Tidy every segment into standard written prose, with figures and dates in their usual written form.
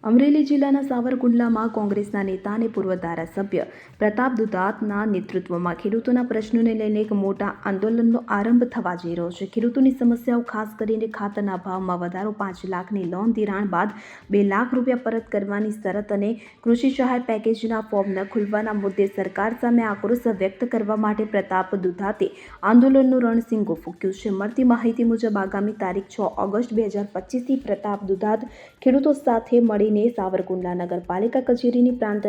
અમરેલી જિલ્લાના સાવરકુંડલામાં કોંગ્રેસના નેતા અને પૂર્વ ધારાસભ્ય પ્રતાપ દુધાતના નેતૃત્વમાં ખેડૂતોના પ્રશ્નોને લઈને એક મોટા આંદોલનનો આરંભ થવા જઈ રહ્યો છે. ખેડૂતોની સમસ્યાઓ ખાસ કરીને ખાતરના ભાવમાં વધારો, 5 લાખની લોન ધિરાણ બાદ 2 લાખ રૂપિયા પરત કરવાની શરત અને કૃષિ સહાય પેકેજના ફોર્મ ન ખુલવાના મુદ્દે સરકાર સામે આક્રોશ વ્યક્ત કરવા માટે પ્રતાપ દુધાતે આંદોલનનું રણસીંગો ફૂંક્યું છે. મળતી માહિતી મુજબ આગામી તારીખ 6 ઓગસ્ટ 2025થી પ્રતાપ દુધાત ખેડૂતો સાથે મળીને સાવરકુંડલા નગરપાલિકા કચેરીની પ્રાંત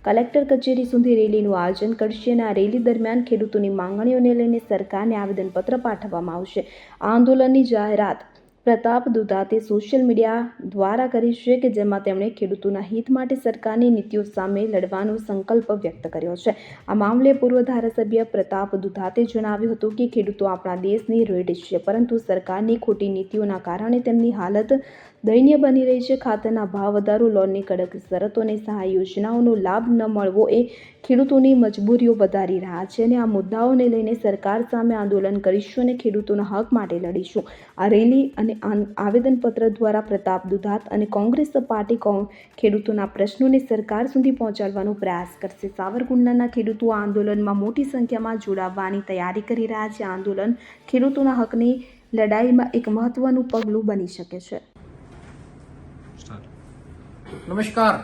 કલેક્ટર કચેરી સુધી રેલીનું આયોજન કરશે અને આ રેલી દરમિયાન ખેડૂતોની માંગણીઓને લઈને સરકારને આવેદનપત્ર પાઠવવામાં આવશે. આ આંદોલનની જાહેરાત પ્રતાપ દુધાતે સોશિયલ મીડિયા દ્વારા કરી છે કે જેમાં તેમણે ખેડૂતોના હિત માટે સરકારની નીતિઓ સામે લડવાનો સંકલ્પ વ્યક્ત કર્યો છે. આ મામલે પૂર્વ ધારાસભ્ય પ્રતાપ દુધાતે જણાવ્યું હતું કે ખેડૂતો આપણા દેશની રીઢ છે, પરંતુ સરકારની ખોટી નીતિઓના કારણે તેમની હાલત દયનીય બની રહી છે. ખાતરના ભાવ વધારો, લોનની કડક શરતો અને સહાય યોજનાઓનો લાભ ન મળવો એ ખેડૂતોની મજબૂરીઓ વધારી રહ્યા છે અને આ મુદ્દાઓને લઈને સરકાર સામે આંદોલન કરીશું અને ખેડૂતોના હક માટે લડીશું. આ રેલી અને આવેદનપત્ર દ્વારા પ્રતાપ દુધાત અને કોંગ્રેસ પાર્ટી ખેડૂતોના પ્રશ્નોને સરકાર સુધી પહોંચાડવાનો પ્રયાસ કરશે. સાવરકુંડલાના ખેડૂતો આ આંદોલનમાં મોટી સંખ્યામાં જોડાવવાની તૈયારી કરી રહ્યા છે. આ આંદોલન ખેડૂતોના હકની લડાઈમાં એક મહત્વનું પગલું બની શકે છે. નમસ્કાર.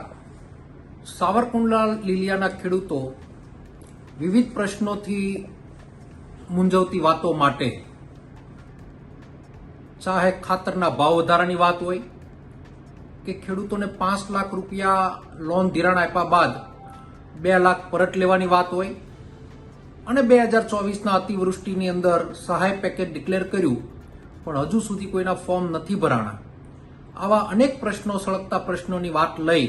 સાવરકુંડલા લીલિયાના ખેડૂતો વિવિધ પ્રશ્નોથી મૂંઝવતી વાતો માટે, ચાહે ખાતરના ભાવ વધારાની વાત હોય કે ખેડૂતોને 5 લાખ રૂપિયા લોન ધિરાણ આપ્યા બાદ 2 લાખ પરત લેવાની વાત હોય અને 2024ના અતિવૃષ્ટિની અંદર સહાય પેકેજ ડિક્લેર કર્યું પણ હજુ સુધી કોઈના ફોર્મ નથી ભરાણા, આવા અનેક પ્રશ્નો, સળગતા પ્રશ્નોની વાત લઈ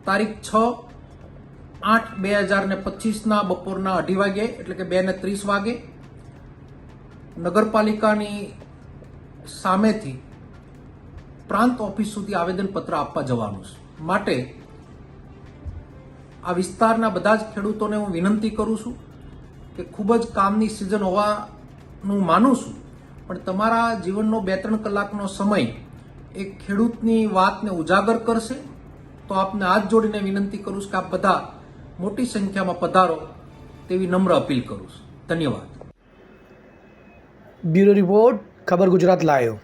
તારીખ 6/8/2025ના બપોરના 2:30 વાગે એટલે કે 2:30 વાગે નગરપાલિકાની સામેથી પ્રાંત ઓફિસ સુધી આવેદનપત્ર આપવા જવાનું છે. માટે આ વિસ્તારના બધા જ ખેડૂતોને હું વિનંતી કરું છું કે ખૂબ જ કામની સિઝન હોવાનું માનું છું, પણ તમારા જીવનનો 2-3 કલાકનો સમય એક ખેડૂતની વાતને ઉજાગર કરશે તો આપને હાથ જોડીને વિનંતી કરું છું કે આપ બધા મોટી સંખ્યામાં પધારો તેવી નમ્ર અપીલ કરું છું. ધન્યવાદ. બ્યુરો રિપોર્ટ, ખબર ગુજરાત લાઈવ.